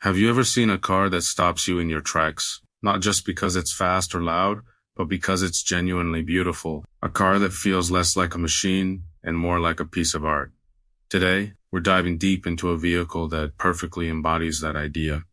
Have you ever seen a car that stops you in your tracks? Not just because it's fast or loud, but because it's genuinely beautiful. A car that feels less like a machine and more like a piece of art. Today, we're diving deep into a vehicle that perfectly embodies that idea.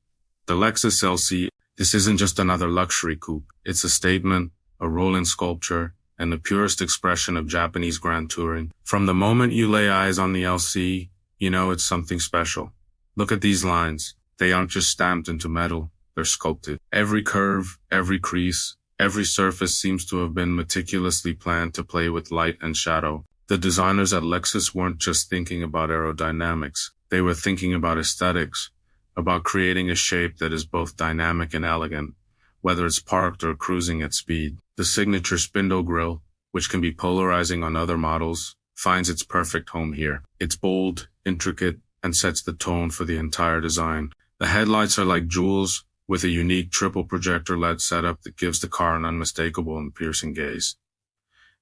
The Lexus LC. This isn't just another luxury coupe. It's a statement, a rolling sculpture, and the purest expression of Japanese Gran Touring. From the moment you lay eyes on the LC, you know it's something special. Look at these lines. They aren't just stamped into metal, they're sculpted. Every curve, every crease, every surface seems to have been meticulously planned to play with light and shadow. The designers at Lexus weren't just thinking about aerodynamics, they were thinking about aesthetics, about creating a shape that is both dynamic and elegant, whether it's parked or cruising at speed. The signature spindle grille, which can be polarizing on other models, finds its perfect home here. It's bold, intricate, and sets the tone for the entire design. The headlights are like jewels, with a unique triple projector LED setup that gives the car an unmistakable and piercing gaze.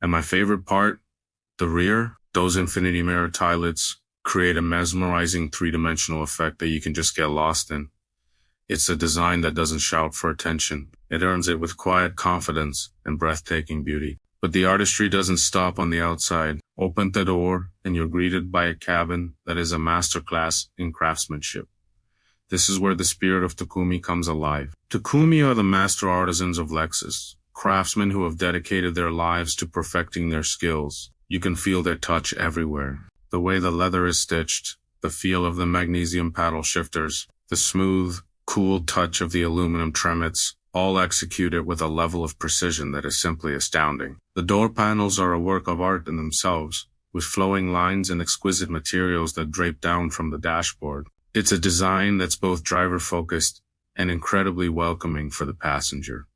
And my favorite part, the rear, those infinity mirror tilets create a mesmerizing three-dimensional effect that you can just get lost in. It's a design that doesn't shout for attention. It earns it with quiet confidence and breathtaking beauty. But the artistry doesn't stop on the outside. Open the door, and you're greeted by a cabin that is a masterclass in craftsmanship. This is where the spirit of Takumi comes alive. Takumi are the master artisans of Lexus, craftsmen who have dedicated their lives to perfecting their skills. You can feel their touch everywhere. The way the leather is stitched, the feel of the magnesium paddle shifters, the smooth, cool touch of the aluminum tremets, all executed with a level of precision that is simply astounding. The door panels are a work of art in themselves, with flowing lines and exquisite materials that drape down from the dashboard. It's a design that's both driver-focused and incredibly welcoming for the passenger.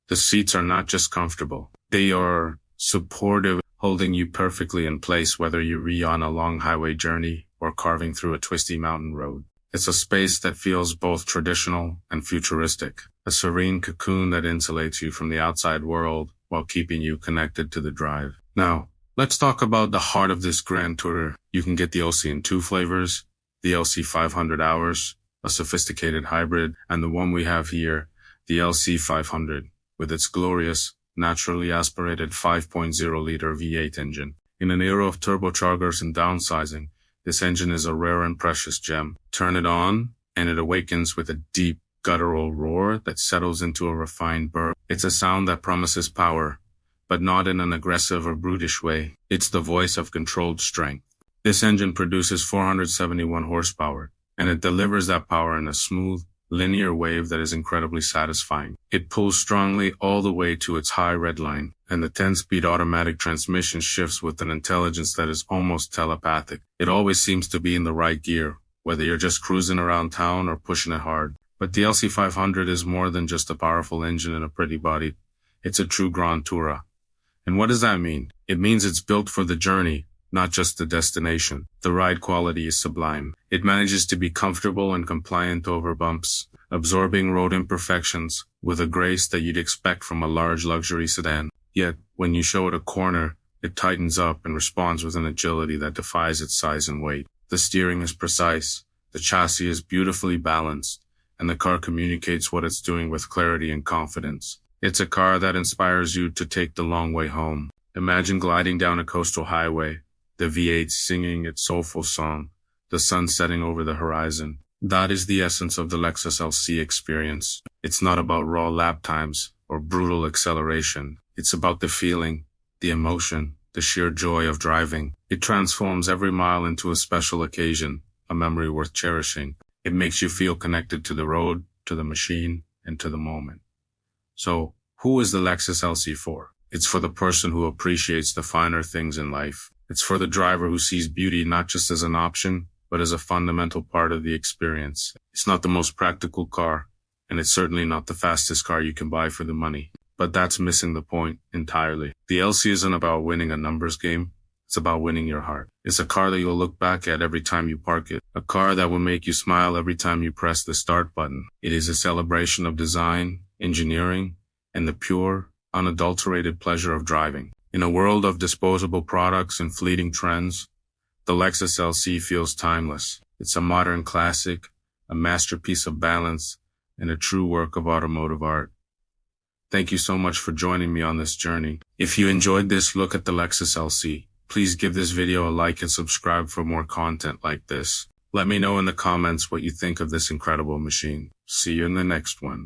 The seats are not just comfortable. They are supportive, holding you perfectly in place whether you're on a long highway journey or carving through a twisty mountain road. It's a space that feels both traditional and futuristic, a serene cocoon that insulates you from the outside world while keeping you connected to the drive. Now, let's talk about the heart of this Grand Tourer. You can get the LC in two flavors, the LC 500 hours, a sophisticated hybrid, and the one we have here, the LC 500, with its glorious, naturally aspirated 5.0-liter V8 engine. In an era of turbochargers and downsizing, this engine is a rare and precious gem. Turn it on, and it awakens with a deep, guttural roar that settles into a refined burr. It's a sound that promises power, but not in an aggressive or brutish way. It's the voice of controlled strength. This engine produces 471 horsepower, and it delivers that power in a smooth, linear wave that is incredibly satisfying. It pulls strongly all the way to its high red line, and the 10-speed automatic transmission shifts with an intelligence that is almost telepathic. It always seems to be in the right gear, whether you're just cruising around town or pushing it hard. But the LC 500 is more than just a powerful engine and a pretty body. It's a true Gran Tourer. And what does that mean? It means it's built for the journey, not just the destination. The ride quality is sublime. It manages to be comfortable and compliant over bumps, absorbing road imperfections with a grace that you'd expect from a large luxury sedan. Yet, when you show it a corner, it tightens up and responds with an agility that defies its size and weight. The steering is precise, the chassis is beautifully balanced, and the car communicates what it's doing with clarity and confidence. It's a car that inspires you to take the long way home. Imagine gliding down a coastal highway, the V8 singing its soulful song, the sun setting over the horizon. That is the essence of the Lexus LC experience. It's not about raw lap times or brutal acceleration. It's about the feeling, the emotion, the sheer joy of driving. It transforms every mile into a special occasion, a memory worth cherishing. It makes you feel connected to the road, to the machine, and to the moment. So, who is the Lexus LC for? It's for the person who appreciates the finer things in life. It's for the driver who sees beauty not just as an option, but as a fundamental part of the experience. It's not the most practical car, and it's certainly not the fastest car you can buy for the money. But that's missing the point entirely. The LC isn't about winning a numbers game. It's about winning your heart. It's a car that you'll look back at every time you park it. A car that will make you smile every time you press the start button. It is a celebration of design, engineering, and the pure, unadulterated pleasure of driving. In a world of disposable products and fleeting trends, the Lexus LC feels timeless. It's a modern classic, a masterpiece of balance, and a true work of automotive art. Thank you so much for joining me on this journey. If you enjoyed this look at the Lexus LC, please give this video a like and subscribe for more content like this. Let me know in the comments what you think of this incredible machine. See you in the next one.